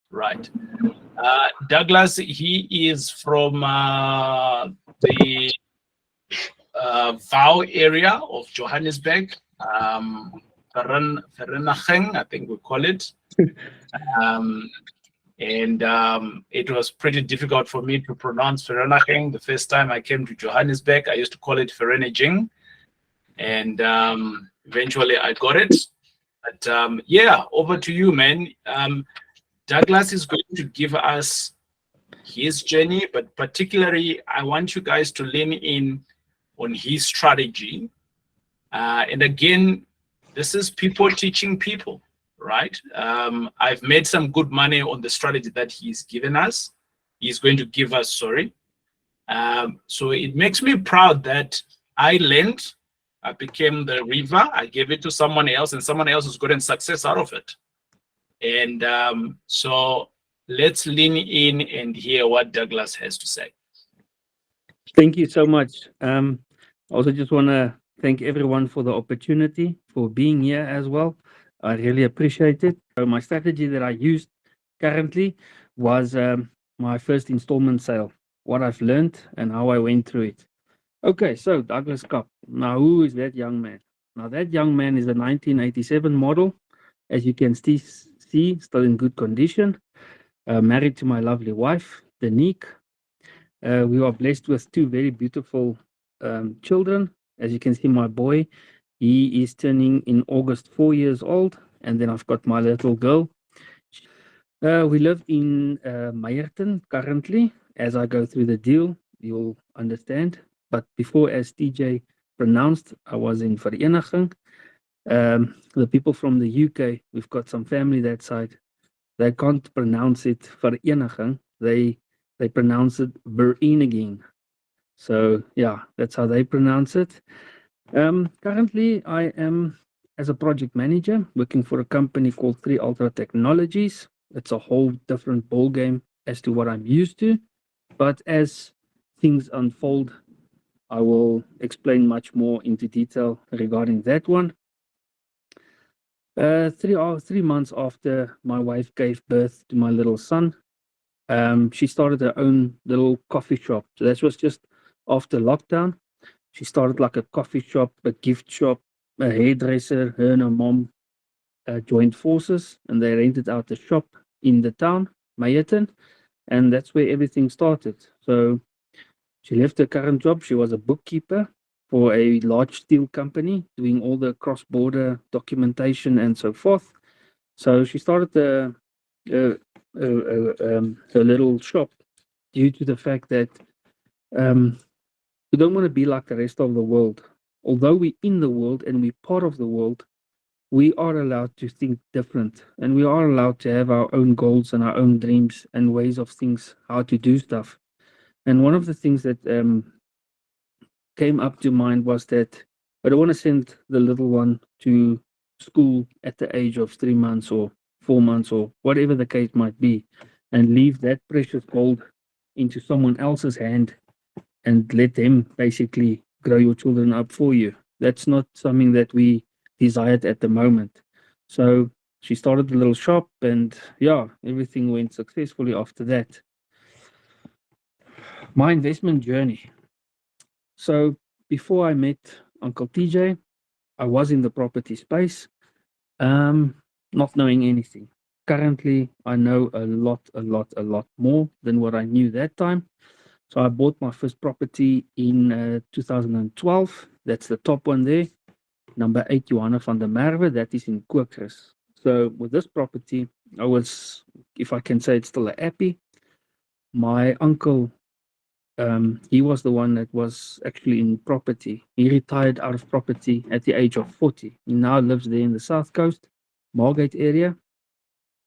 Right. Douglas, he is from the Vau area of Johannesburg, Vereeniging, I think we call it. Um, and it was pretty difficult for me to pronounce Vereeniging. The first time I came to Johannesburg, I used to call it Vereeniging, and eventually I got it. But yeah, over to you, man. Douglas is going to give us his journey, but particularly, I want you guys to lean in on his strategy. And again, this is people teaching people, right? I've made some good money on the strategy that he's given us. He's going to give us, sorry. So it makes me proud that I learned, I became the river, I gave it to someone else, and someone else has gotten success out of it. And so let's lean in and hear what Douglas has to say. Thank you so much. I also just want to thank everyone for the opportunity for being here as well. I really appreciate it. So my strategy that I used currently was my first installment sale, what I've learned and how I went through it. Okay, so Douglas Cup. Now, who is that young man? Now, that young man is a 1987 model. As you can see, still in good condition. Married to my lovely wife, Danique. We are blessed with two very beautiful children. As you can see, my boy, he is turning in August 4 years old. And then I've got my little girl. We live in Meyerton currently. As I go through the deal, you'll understand. But before, as TJ pronounced, I was in Vereeniging. The people from the UK, we've got some family that side. They can't pronounce it Vereeniging. They pronounce it Vereeniging. So yeah, that's how they pronounce it. Currently, I am as a project manager working for a company called 3 Ultra Technologies. It's a whole different ball game as to what I'm used to. But as things unfold, I will explain much more into detail regarding that one. 3 months after my wife gave birth to my little son, she started her own little coffee shop. So that was just after lockdown. She started like a coffee shop, a gift shop, a hairdresser. Her and her mom joined forces, and they rented out a shop in the town, Meyerton, and that's where everything started. So she left her current job. She was a bookkeeper for a large steel company, doing all the cross-border documentation and so forth. So she started her little shop due to the fact that we don't want to be like the rest of the world. Although we're in the world and we're part of the world, we are allowed to think different, and we are allowed to have our own goals and our own dreams and ways of things, how to do stuff. And one of the things that came up to mind was that I don't want to send the little one to school at the age of 3 months or 4 months or whatever the case might be, and leave that precious gold into someone else's hand and let them basically grow your children up for you. That's not something that we desired at the moment. So she started the little shop, and yeah, everything went successfully after that. My investment journey. So before I met Uncle TJ, I was in the property space, not knowing anything. Currently, I know a lot more than what I knew that time. So I bought my first property in 2012. That's the top one there, number 8 Johanna van der Merwe. That is in Kookris. So with this property, I was, if I can say it's still a happy. My uncle, he was the one that was actually in property. He retired out of property at the age of 40. He now lives there in the South Coast, Margate area,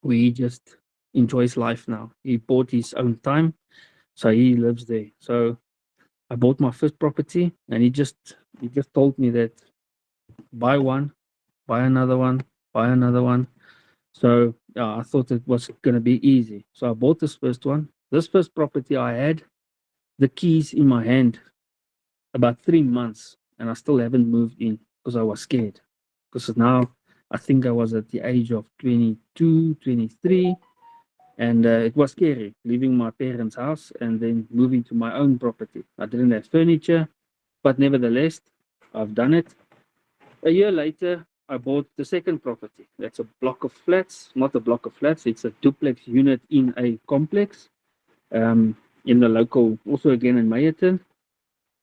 where he just enjoys life now. He bought his own time, so he lives there. So I bought my first property, and he just told me that buy one, buy another one, buy another one. So I thought it was gonna be easy. So I bought this first one. This first property, I had the keys in my hand about 3 months, and I still haven't moved in because I was scared. Because now I think I was at the age of 22, 23, And it was scary leaving my parents' house and then moving to my own property. I didn't have furniture, but nevertheless, I've done it. A year later, I bought the second property. That's a block of flats, not a block of flats, it's a duplex unit in a complex in the local, also again in Meyerton.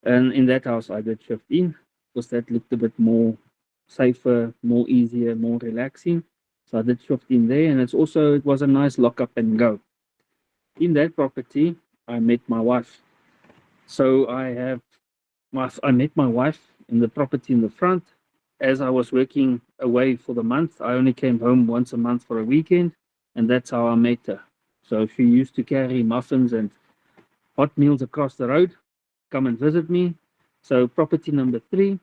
And in that house, I did shift in because that looked a bit more safer, more easier, more relaxing. So I did shift in there, and it was a nice lock up and go. In that property, I met my wife. So I met my wife in the property in the front. As I was working away for the month, I only came home once a month for a weekend, and that's how I met her. So she used to carry muffins and hot meals across the road, come and visit me. So property number 3,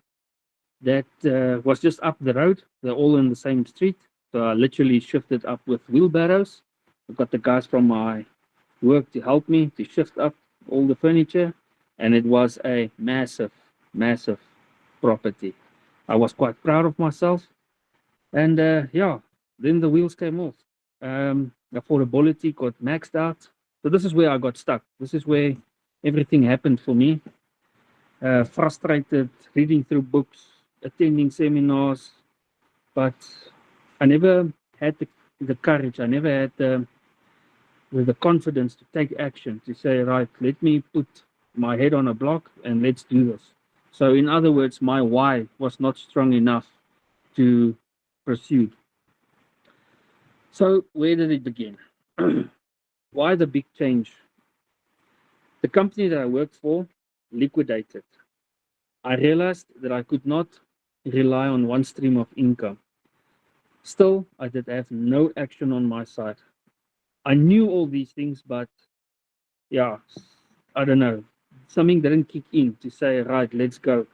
that was just up the road. They're all in the same street. So I literally shifted up with wheelbarrows. I've got the guys from my work to help me to shift up all the furniture, and it was a massive, massive property. I was quite proud of myself, and yeah, then the wheels came off. Affordability got maxed out, so this is where I got stuck. This is where everything happened for me. Frustrated, reading through books, attending seminars, but I never had the courage. I never had the confidence to take action, to say, right, let me put my head on a block and let's do this. So in other words, my why was not strong enough to pursue. So where did it begin? Why the big change? The company that I worked for liquidated. I realized that I could not rely on one stream of income. Still, I did have no action on my side. I knew all these things, but yeah, I don't know. Something didn't kick in to say, right, let's go.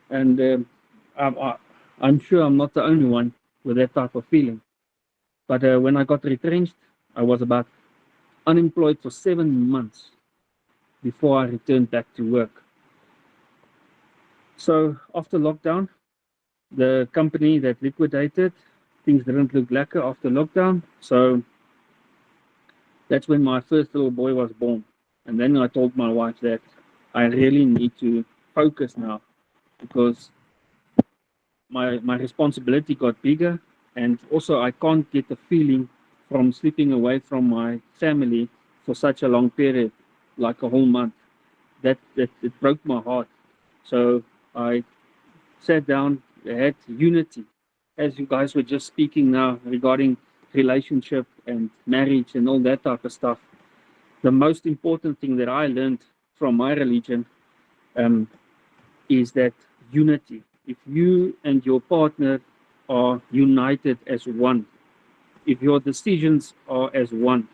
And I'm sure I'm not the only one with that type of feeling. But when I got retrenched, I was about unemployed for 7 months before I returned back to work. So after lockdown, the company that liquidated, things didn't look lekker after lockdown. So that's when my first little boy was born. And then I told my wife that I really need to focus now because my responsibility got bigger, and also I can't get the feeling from sleeping away from my family for such a long period, like a whole month. That it broke my heart. So I sat down, had unity, as you guys were just speaking now regarding relationship and marriage and all that type of stuff. The most important thing that I learned from my religion is that unity. If you and your partner are united as one, if your decisions are as one,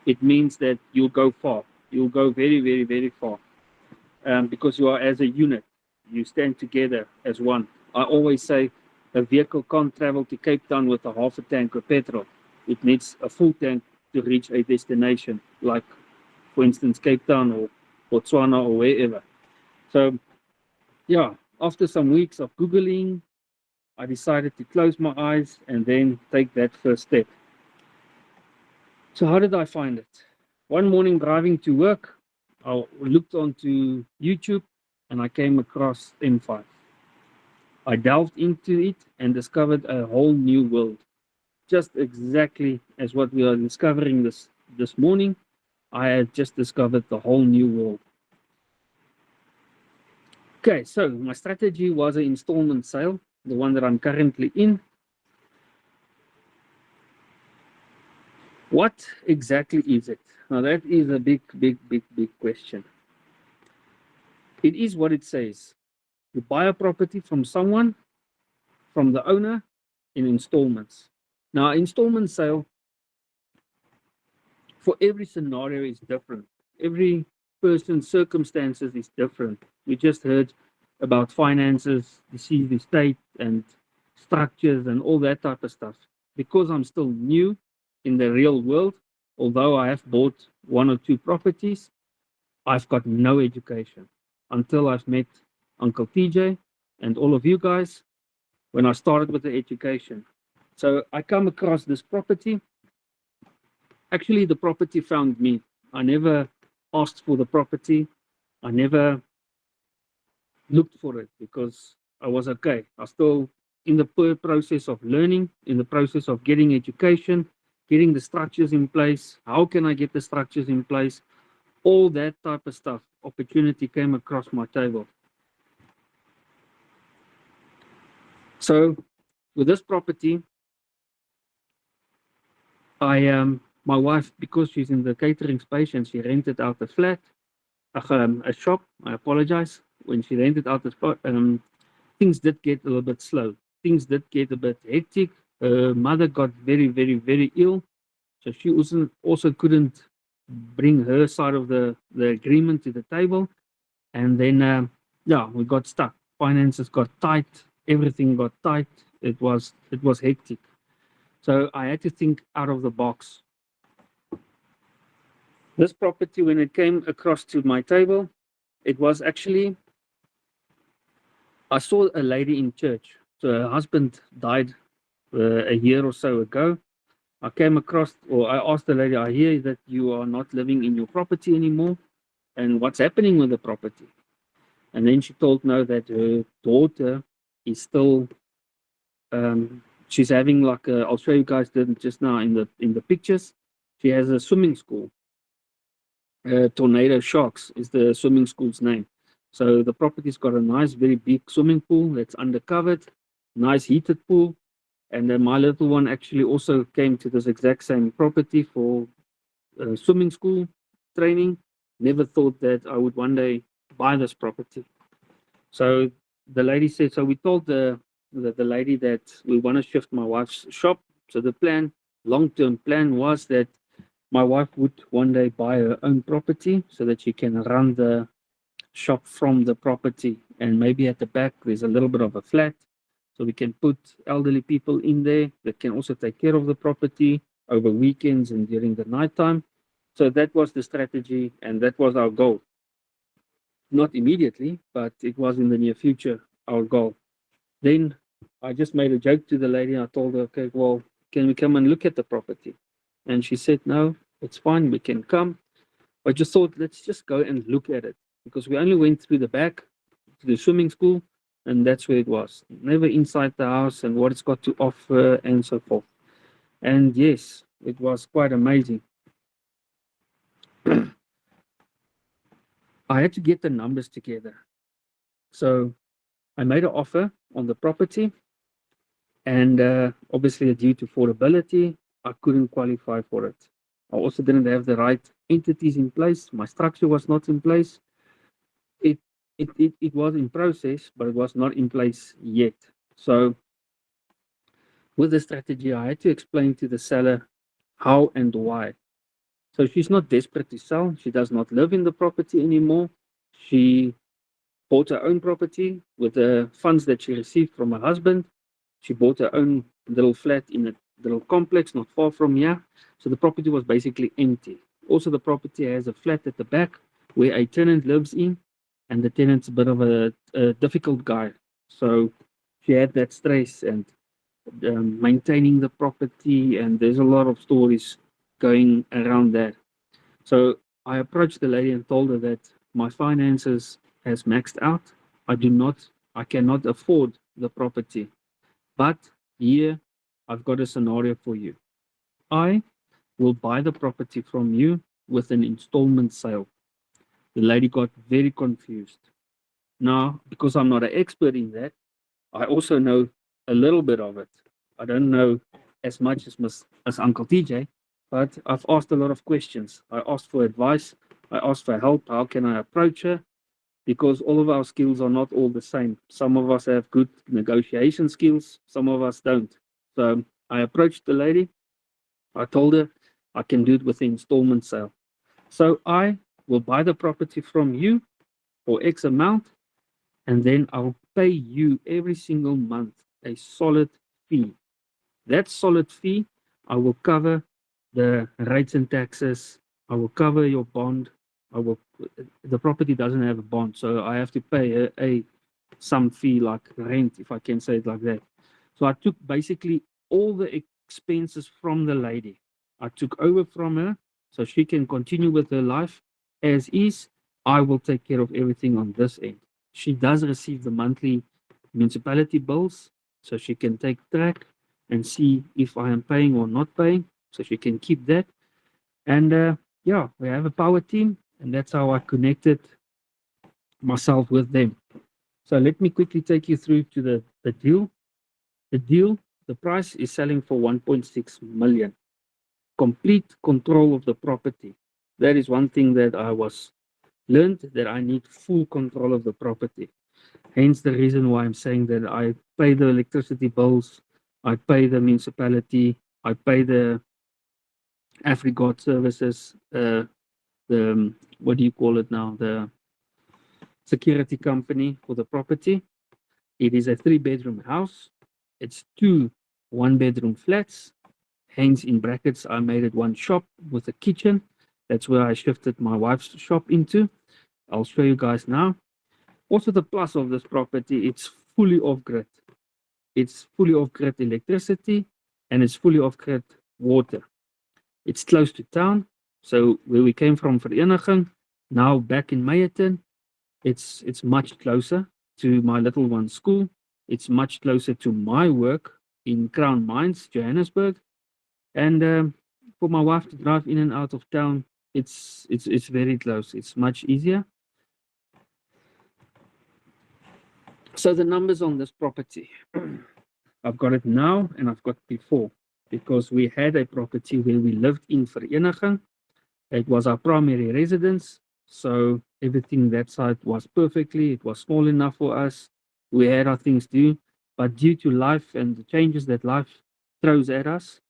it means that you'll go far. You'll go very, very, very far because you are as a unit. You stand together as one. I always say a vehicle can't travel to Cape Town with a half a tank of petrol. It needs a full tank to reach a destination, like, for instance, Cape Town or Botswana or wherever. So, yeah, after some weeks of Googling, I decided to close my eyes and then take that first step. So how did I find it? One morning driving to work, I looked onto YouTube and I came across M5. I delved into it and discovered a whole new world. Just exactly as what we are discovering this morning, I had just discovered the whole new world. Okay, so my strategy was an installment sale, the one that I'm currently in. What exactly is it? Now that is a big question. It is what it says. You buy a property from someone, from the owner, in installments. Now, installment sale for every scenario is different. Every person's circumstances is different. We just heard about finances, deceased estate, and structures, and all that type of stuff. Because I'm still new in the real world, although I have bought 1 or 2 properties, I've got no education until I've met Uncle TJ and all of you guys when I started with the education. So I come across this property Actually, the property found me. I never asked for the property. I never looked for it because I was okay. I still in the process of learning, in the process of getting education, getting the structures in place. How can I get the structures in place? All that type of stuff. Opportunity came across my table. So with this property, my wife, because she's in the catering space and she rented out a flat, a shop. I apologize. When she rented out the spot, things did get a little bit slow. Things did get a bit hectic. Her mother got very, very, very ill, so she also couldn't bring her side of the agreement to the table. And then, yeah, we got stuck. Finances got tight. Everything got tight. It was hectic. So I had to think out of the box. This property, when it came across to my table, it was actually, I saw a lady in church. So her husband died a year or so ago. I came across, or I asked the lady, I hear that you are not living in your property anymore. And what's happening with the property? And then she told me that her daughter is still, she's having like I'll show you guys just now in the pictures. She has a swimming school. Tornado Sharks is the swimming school's name. So the property's got a nice, very big swimming pool that's undercovered, nice heated pool. And then my little one actually also came to this exact same property for swimming school training. Never thought that I would one day buy this property. So the lady said, so we told the lady that we want to shift my wife's shop. So the plan, long-term plan was that my wife would one day buy her own property so that she can run the shop from the property. And maybe at the back, there's a little bit of a flat. So we can put elderly people in there that can also take care of the property over weekends and during the nighttime. So that was the strategy and that was our goal. Not immediately, but it was in the near future, our goal. Then I just made a joke to the lady. I told her, okay, well, can we come and look at the property? And she said, no, it's fine. We can come. I just thought, let's just go and look at it because we only went through the back to the swimming school and that's where it was. Never inside the house and what it's got to offer and so forth. And yes, it was quite amazing. I had to get the numbers together. So I made an offer on the property and obviously due to affordability, I couldn't qualify for it. I also didn't have the right entities in place. My structure was not in place. It was in process, but it was not in place yet. So with the strategy, I had to explain to the seller how and why. So she's not desperate to sell. She does not live in the property anymore. She bought her own property with the funds that she received from her husband. She bought her own little flat in a little complex not far from here. So the property was basically empty. Also, the property has a flat at the back where a tenant lives in, and the tenant's a bit of a difficult guy. So she had that stress and maintaining the property, and there's a lot of stories going around that. So I approached the lady and told her that my finances has maxed out. I cannot afford the property. But here I've got a scenario for you. I will buy the property from you with an installment sale. The lady got very confused. Now, because I'm not an expert in that, I also know a little bit of it. I don't know as much as Uncle TJ, but I've asked a lot of questions. I asked for advice. I asked for help. How can I approach her? Because all of our skills are not all the same. Some of us have good negotiation skills, some of us don't. So I approached the lady. I told her I can do it with the installment sale. So I will buy the property from you for X amount, and then I'll pay you every single month a solid fee. That solid fee, I will cover the rates and taxes. I will cover your bond. I will. The property doesn't have a bond, so I have to pay some fee like rent, if I can say it like that. So I took basically all the expenses from the lady. I took over from her so she can continue with her life as is. I will take care of everything on this end. She does receive the monthly municipality bills, so she can take track and see if I am paying or not paying, so she can keep that. And yeah, we have a power team, and that's how I connected myself with them. So let me quickly take you through to the deal. The deal, the price is selling for 1.6 million. Complete control of the property. That is one thing that I was learned, that I need full control of the property. Hence the reason why I'm saying that I pay the electricity bills, I pay the municipality, I pay the AfriGuard services, the what do you call it now? The security company for the property. It is a 3-bedroom house. It's 2 1-bedroom flats. Hence, in brackets, I made it one shop with a kitchen. That's where I shifted my wife's shop into. I'll show you guys now. Also, the plus of this property, it's fully off-grid. It's fully off-grid electricity, and it's fully off-grid water. It's close to town. So where we came from Vereniging, now back in Meyerton, it's much closer to my little one's school. It's much closer to my work in Crown Mines, Johannesburg. And for my wife to drive in and out of town, it's very close. It's much easier. So the numbers on this property, I've got it now and I've got before, because we had a property where we lived in Vereniging. It was our primary residence, so everything that side was perfectly. It was small enough for us. We had our things to do, but due to life and the changes that life throws at us,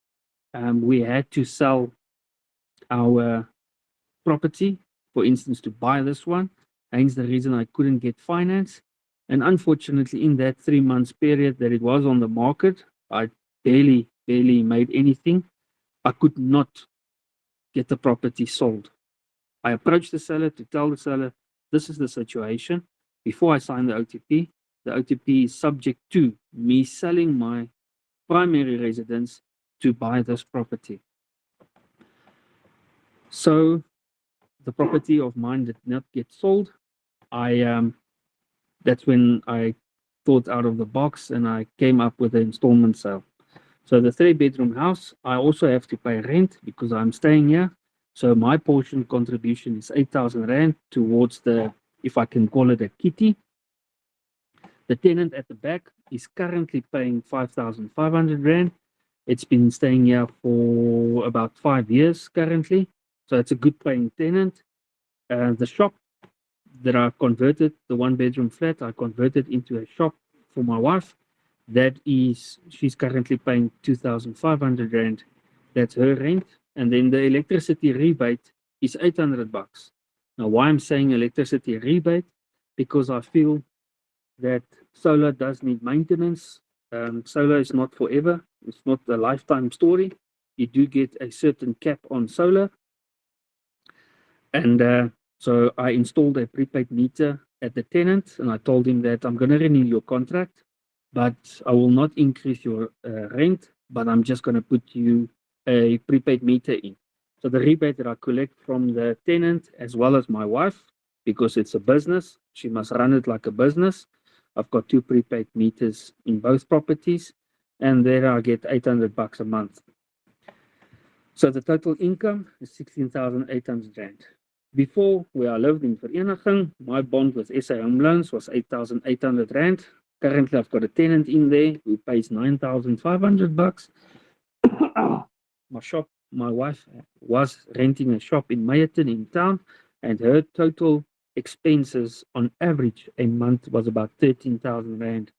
we had to sell our property, for instance, to buy this one. Hence the reason I couldn't get finance. And unfortunately, in that 3 months period that it was on the market, I barely made anything. I could not get the property sold. I approached the seller to tell the seller, this is the situation. Before I sign the OTP is subject to me selling my primary residence to buy this property. So the property of mine did not get sold. That's when I thought out of the box and I came up with an installment sale. So the 3-bedroom house, I also have to pay rent because I'm staying here. So my portion contribution is 8,000 Rand towards the, if I can call it a kitty. The tenant at the back is currently paying 5,500 Rand. It's been staying here for about 5 years currently. So it's a good paying tenant. The shop that I converted, the 1-bedroom flat, I converted into a shop for my wife. That is, she's currently paying 2,500 Rand. That's her rent. And then the electricity rebate is 800 bucks. Now, why I'm saying electricity rebate? Because I feel that solar does need maintenance. Solar is not forever. It's not a lifetime story. You do get a certain cap on solar. And so I installed a prepaid meter at the tenant, and I told him that I'm going to renew your contract, but I will not increase your rent, but I'm just going to put you a prepaid meter in. So the rebate that I collect from the tenant, as well as my wife, because it's a business, she must run it like a business. I've got 2 prepaid meters in both properties, and there I get 800 bucks a month. So the total income is 16,800 Rand. Before, where I lived in Vereniging, my bond with SA Home Loans was 8,800 Rand. Currently, I've got a tenant in there who pays 9,500 bucks. My wife was renting a shop in Meyerton in town, and her total expenses on average a month was about 13,000 Rand.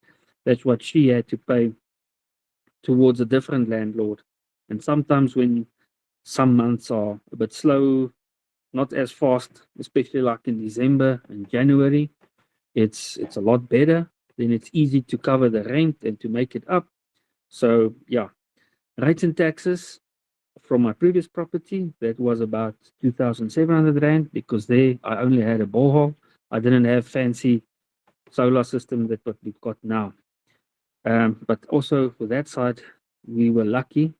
That's what she had to pay towards a different landlord. And sometimes when some months are a bit slow, not as fast, especially like in December and January, it's a lot better. Then it's easy to cover the rent and to make it up. So yeah, rates and taxes from my previous property, that was about 2,700 Rand, because there I only had a borehole. I didn't have fancy solar system that what we've got now. But also for that side, we were lucky.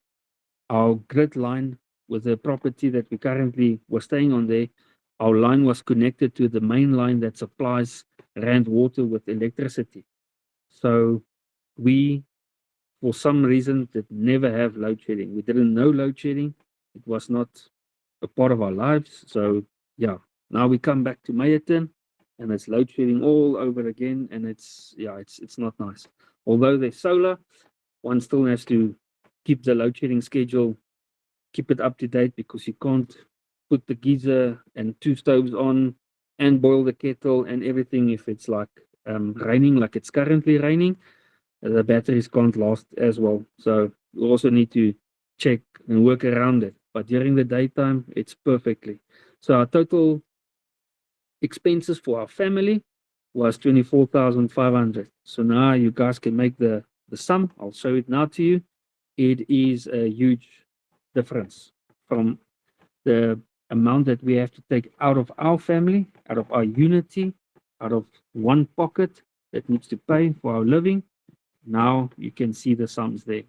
Our grid line with the property that we currently were staying on there, our line was connected to the main line that supplies Rand Water with electricity. So we, for some reason, did never have load shedding. We didn't know load shedding. It was not a part of our lives. So yeah, now we come back to Meyerton and it's load shedding all over again. And it's not nice. Although there's solar, one still has to keep the load shedding schedule, keep it up to date, because you can't put the geyser and 2 stoves on and boil the kettle and everything if it's like raining, like it's currently raining. The batteries can't last as well. So you also need to check and work around it. But during the daytime, it's perfectly. So our total expenses for our family was 24,500. So now you guys can make the sum. I'll show it now to you. It is a huge difference from the amount that we have to take out of our family, out of our unity, out of one pocket that needs to pay for our living. Now you can see the sums there.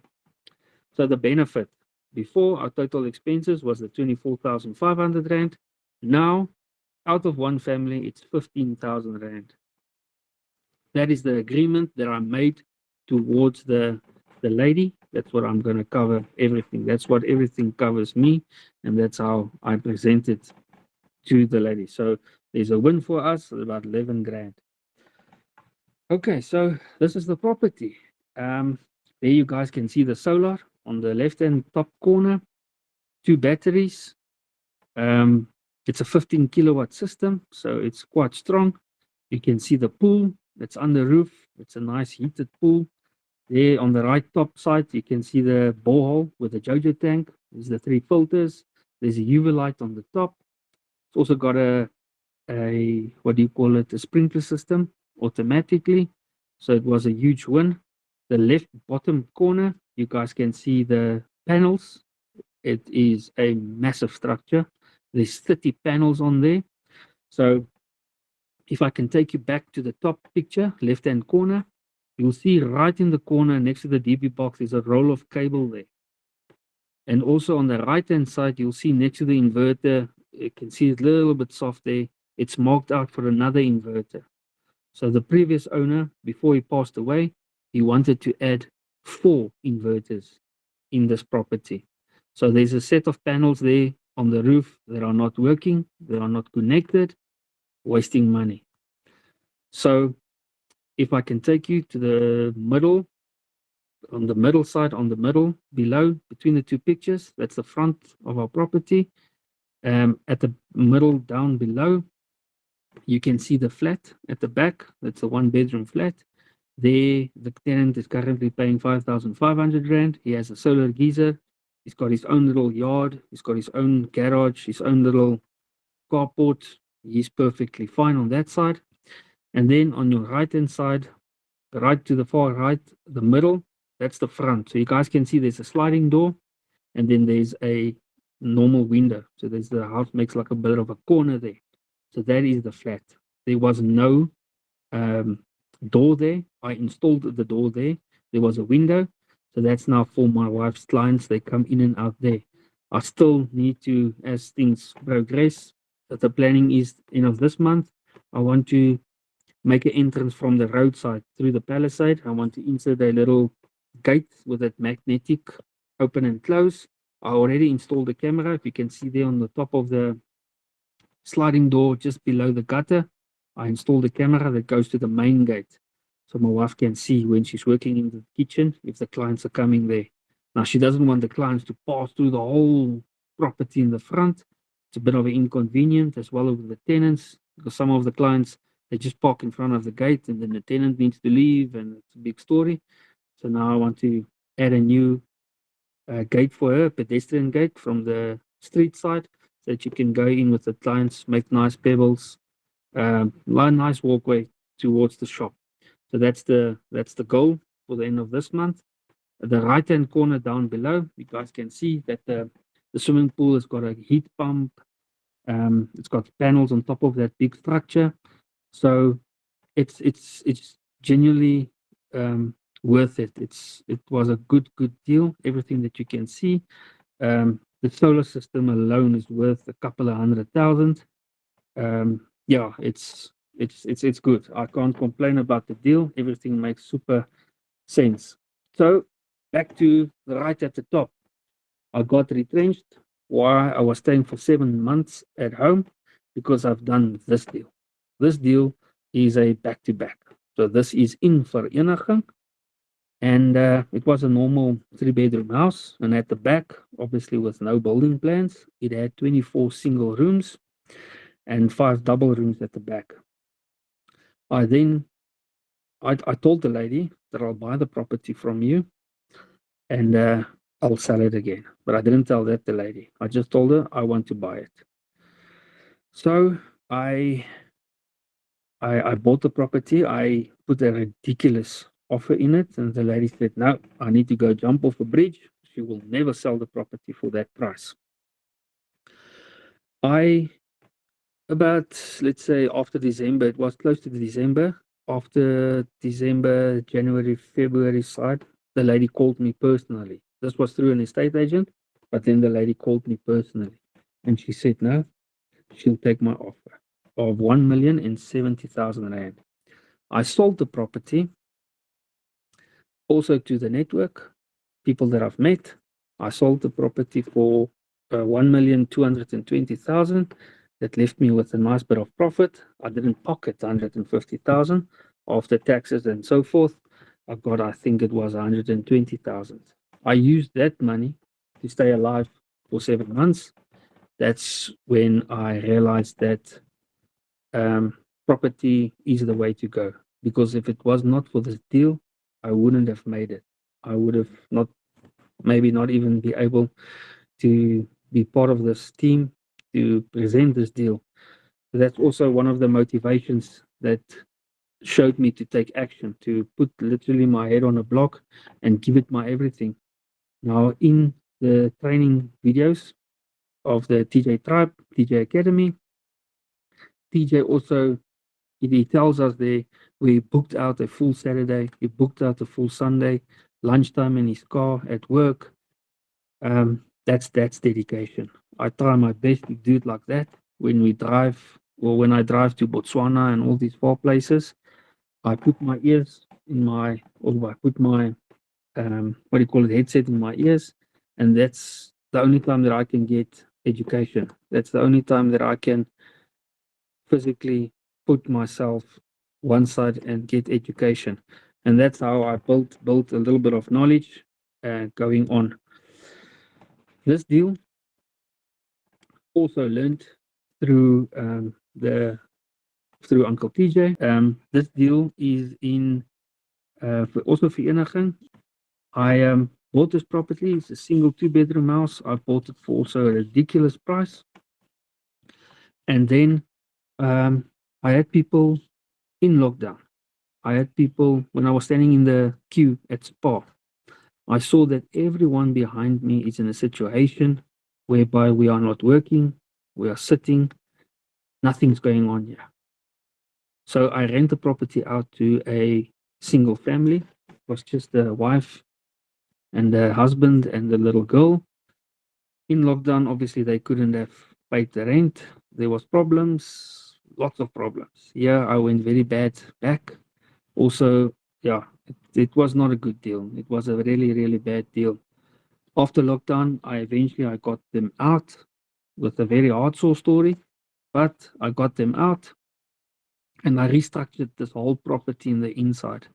So the benefit before, our total expenses was the 24,500 Rand. Now, out of one family, it's 15,000 Rand. That is the agreement that I made towards the lady. That's what I'm going to cover everything. That's what everything covers me. And that's how I present it to the lady. So there's a win for us, about 11 grand. Okay, so this is the property. There you guys can see the solar on the left-hand top corner, 2 batteries. It's a 15 kilowatt system, so it's quite strong. You can see the pool that's on the roof. It's a nice heated pool. There on the right top side, you can see the borehole with the Jojo tank. There's the 3 filters. There's a UV light on the top. It's also got a what do you call it? A sprinkler system automatically. So it was a huge win. The left bottom corner, you guys can see the panels. It is a massive structure. There's 30 panels on there. So if I can take you back to the top picture, left-hand corner, you'll see right in the corner next to the DB box is a roll of cable there. And also on the right-hand side, you'll see next to the inverter, you can see it's a little bit soft there. It's marked out for another inverter. So the previous owner, before he passed away, he wanted to add 4 inverters in this property. So there's a set of panels there on the roof that are not working, they are not connected, wasting money. So if I can take you to the middle, on the middle side, on the middle below, between the 2 pictures, that's the front of our property. At the middle down below, you can see the flat at the back. That's a 1-bedroom flat. There, the tenant is currently paying 5,500 Rand. He has a solar geyser. He's got his own little yard. He's got his own garage, his own little carport. He's perfectly fine on that side. And then on your right-hand side, right to the far right, the middle, that's the front. So you guys can see there's a sliding door, and then there's a normal window. So there's the house makes like a bit of a corner there. So that is the flat. There was no door there. I installed the door there. There was a window. So that's now for my wife's clients. They come in and out there. I still need to, as things progress, the planning is end of this month. I want to make an entrance from the roadside through the palisade. I want to insert a little gate with that magnetic open and close. I already installed the camera. If you can see there on the top of the sliding door, just below the gutter, I installed a camera that goes to the main gate. So my wife can see when she's working in the kitchen if the clients are coming there. Now, she doesn't want the clients to pass through the whole property in the front. It's a bit of an inconvenience as well with the tenants, because some of the clients, they just park in front of the gate and then the tenant needs to leave, and it's a big story. So now I want to add a new gate for her, pedestrian gate from the street side, so that you can go in with the clients, make nice pebbles, nice walkway towards the shop. So that's the goal for the end of this month. The right-hand corner down below, you guys can see that the swimming pool has got a heat pump. It's got panels on top of that big structure. So it's genuinely worth it. It was a good deal. Everything that you can see. The solar system alone is worth a couple of 100,000. Yeah, it's good. I can't complain about the deal. Everything makes super sense. So back to the right at the top. I got retrenched. Why? I was staying for 7 months at home because I've done this deal. This deal is a back-to-back. So this is in Vereniging, and it was a normal 3-bedroom house. And at the back, obviously with no building plans, it had 24 single rooms and 5 double rooms at the back. I told the lady that I'll buy the property from you and I'll sell it again. But I didn't tell that the lady. I just told her I want to buy it. So I bought the property. I put a ridiculous offer in it, and the lady said, "No, I need to go jump off a bridge. She will never sell the property for that price." About, let's say, after December, it was close to December. After December, January, February side, the lady called me personally. This was through an estate agent, but then the lady called me personally, and she said, "No, she'll take my offer of 1,070,000 rand." I sold the property also to the network, people that I've met. I sold the property for 1,220,000. That left me with a nice bit of profit. I didn't pocket 150,000 after taxes and so forth. I got, I think it was 120,000. I used that money to stay alive for 7 months. That's when I realized that property is the way to go. Because if it was not for this deal, I wouldn't have made it. I would have maybe not even be able to be part of this team to present this deal. That's also one of the motivations that showed me to take action, to put literally my head on a block and give it my everything. Now, in the training videos of the TJ Tribe, TJ Academy, TJ also, he tells us there, we booked out a full Saturday, he booked out a full Sunday, lunchtime in his car at work. That's dedication. I try my best to do it like that. When we drive, or when I drive to Botswana and all these far places, I put my ears in my, or I put my, what do you call it, headset in my ears, and that's the only time that I can get education. That's the only time that I can physically put myself one side and get education. And that's how I built a little bit of knowledge going on. This deal also learned through through Uncle TJ. This deal is in also Vereniging. I bought this property. It's a single 2-bedroom house. I bought it for also a ridiculous price. And then I had people in lockdown. I had people when I was standing in the queue at Spa. I saw that everyone behind me is in a situation whereby we are not working, we are sitting, nothing's going on here. So I rent the property out to a single family. It was just the wife and the husband and the little girl. In lockdown, obviously they couldn't have paid the rent. There was problems, lots of problems. Yeah, I went very bad back. Also, yeah, it was not a good deal. It was a really, really bad deal. After lockdown, I got them out with a very hard sore story, but I got them out and I restructured this whole property in the inside.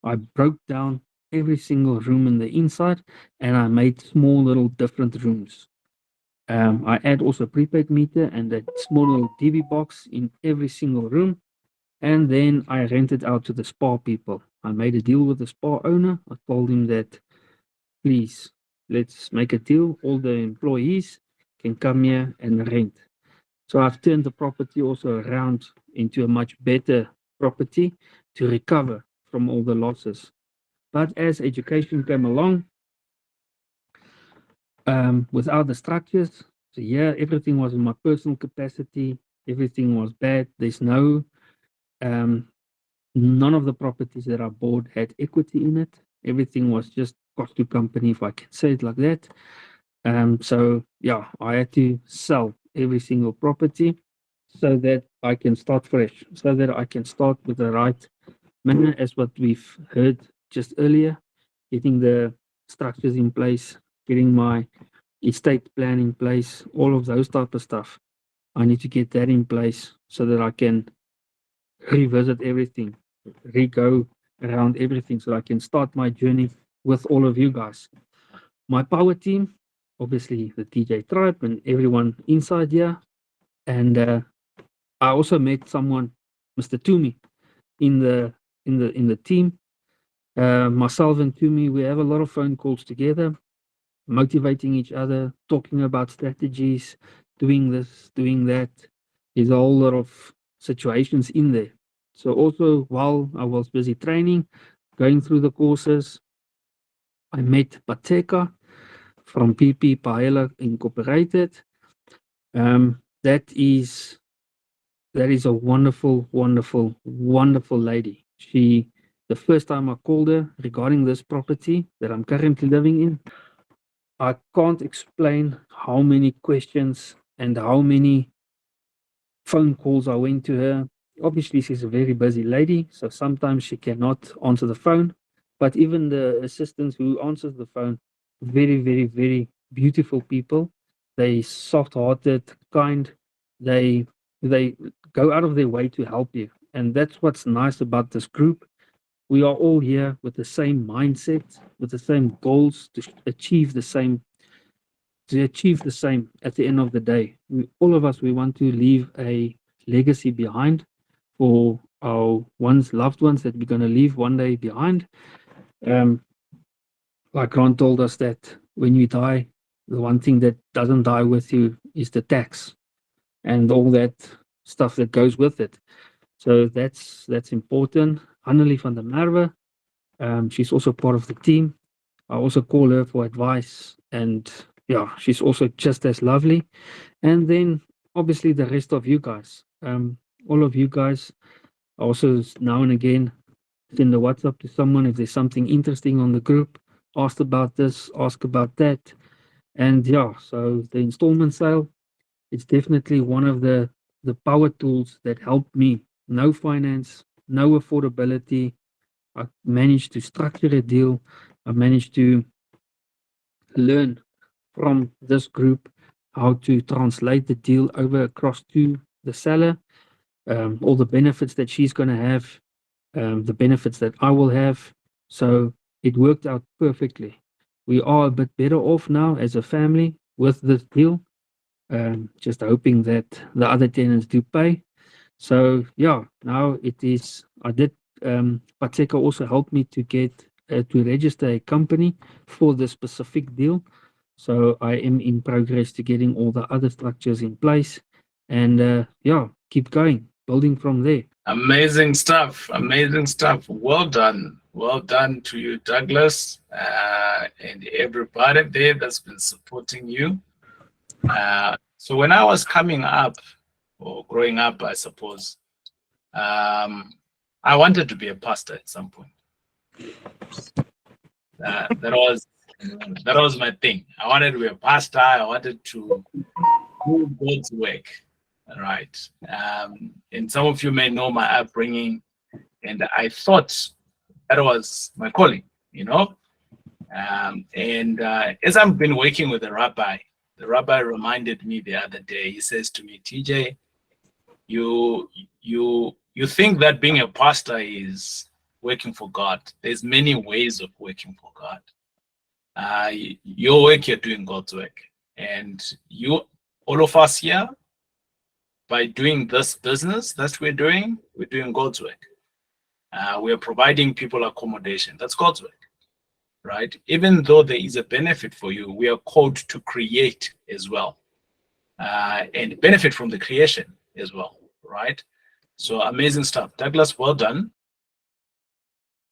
I broke down every single room in the inside and I made small little different rooms. I add also a prepaid meter and a small little DV box in every single room. And then I rented out to the spa people. I made a deal with the spa owner. I told him that, please, let's make a deal. All the employees can come here and rent. So I've turned the property also around into a much better property to recover from all the losses. But as education came along, without the structures, so yeah, everything was in my personal capacity. Everything was bad. There's no, none of the properties that I bought had equity in it. Everything was just cost to company, if I can say it like that. So yeah, I had to sell every single property so that I can start fresh, so that I can start with the right manner, as what we've heard just earlier, getting the structures in place, getting my estate plan in place, all of those type of stuff. I need to get that in place so that I can revisit everything, re-go around everything, so I can start my journey with all of you guys. My power team, obviously the TJ tribe and everyone inside here. And I also met someone, Mr. Toomey, in the team. Myself and Toomey, we have a lot of phone calls together, motivating each other, talking about strategies, doing this, doing that. There's a whole lot of situations in there. So also while I was busy training, going through the courses, I met Pateka from PP Paella Incorporated. That is a wonderful, wonderful, wonderful lady. The first time I called her regarding this property that I'm currently living in, I can't explain how many questions and how many phone calls I went to her. Obviously, she's a very busy lady, so sometimes she cannot answer the phone. But even the assistants who answers the phone, very, very, very beautiful people. They soft-hearted, kind. They they go out of their way to help you, and that's what's nice about this group. We are all here with the same mindset, with the same goals to achieve the same at the end of the day. All of us, we want to leave a legacy behind for our loved ones that we're going to leave one day behind. Like Ron told us that when you die, the one thing that doesn't die with you is the tax and all that stuff that goes with it. So that's important. Annelie van der Merwe, she's also part of the team. I also call her for advice, and yeah, she's also just as lovely. And then obviously the rest of you guys, all of you guys, also now and again send a WhatsApp to someone if there's something interesting on the group, ask about this, ask about that. And yeah, so the installment sale, it's definitely one of the power tools that helped me. No finance, no affordability. I managed to structure a deal. I managed to learn from this group how to translate the deal over across to the seller, all the benefits that she's going to have, the benefits that I will have. So it worked out perfectly. We are a bit better off now as a family with this deal, just hoping that the other tenants do pay. So yeah, now it is. Pateka also helped me to get to register a company for the specific deal. So I am in progress to getting all the other structures in place, and yeah, keep going, building from there. Amazing stuff. Amazing stuff. Well done. Well done to you, Douglas, and everybody there that's been supporting you. So when I was coming up, or growing up, I suppose, I wanted to be a pastor at some point. That was my thing. I wanted to be a pastor. I wanted to do God's work. Right. And some of you may know my upbringing, and I thought that was my calling, you know. And as I've been working with the rabbi reminded me the other day. He says to me, TJ, you think that being a pastor is working for God. There's many ways of working for God. Your work, you're doing God's work, and all of us here, by doing this business that we're doing God's work. We are providing people accommodation. That's God's work, right? Even though there is a benefit for you, we are called to create as well, and benefit from the creation as well, right? So amazing stuff. Douglas, well done.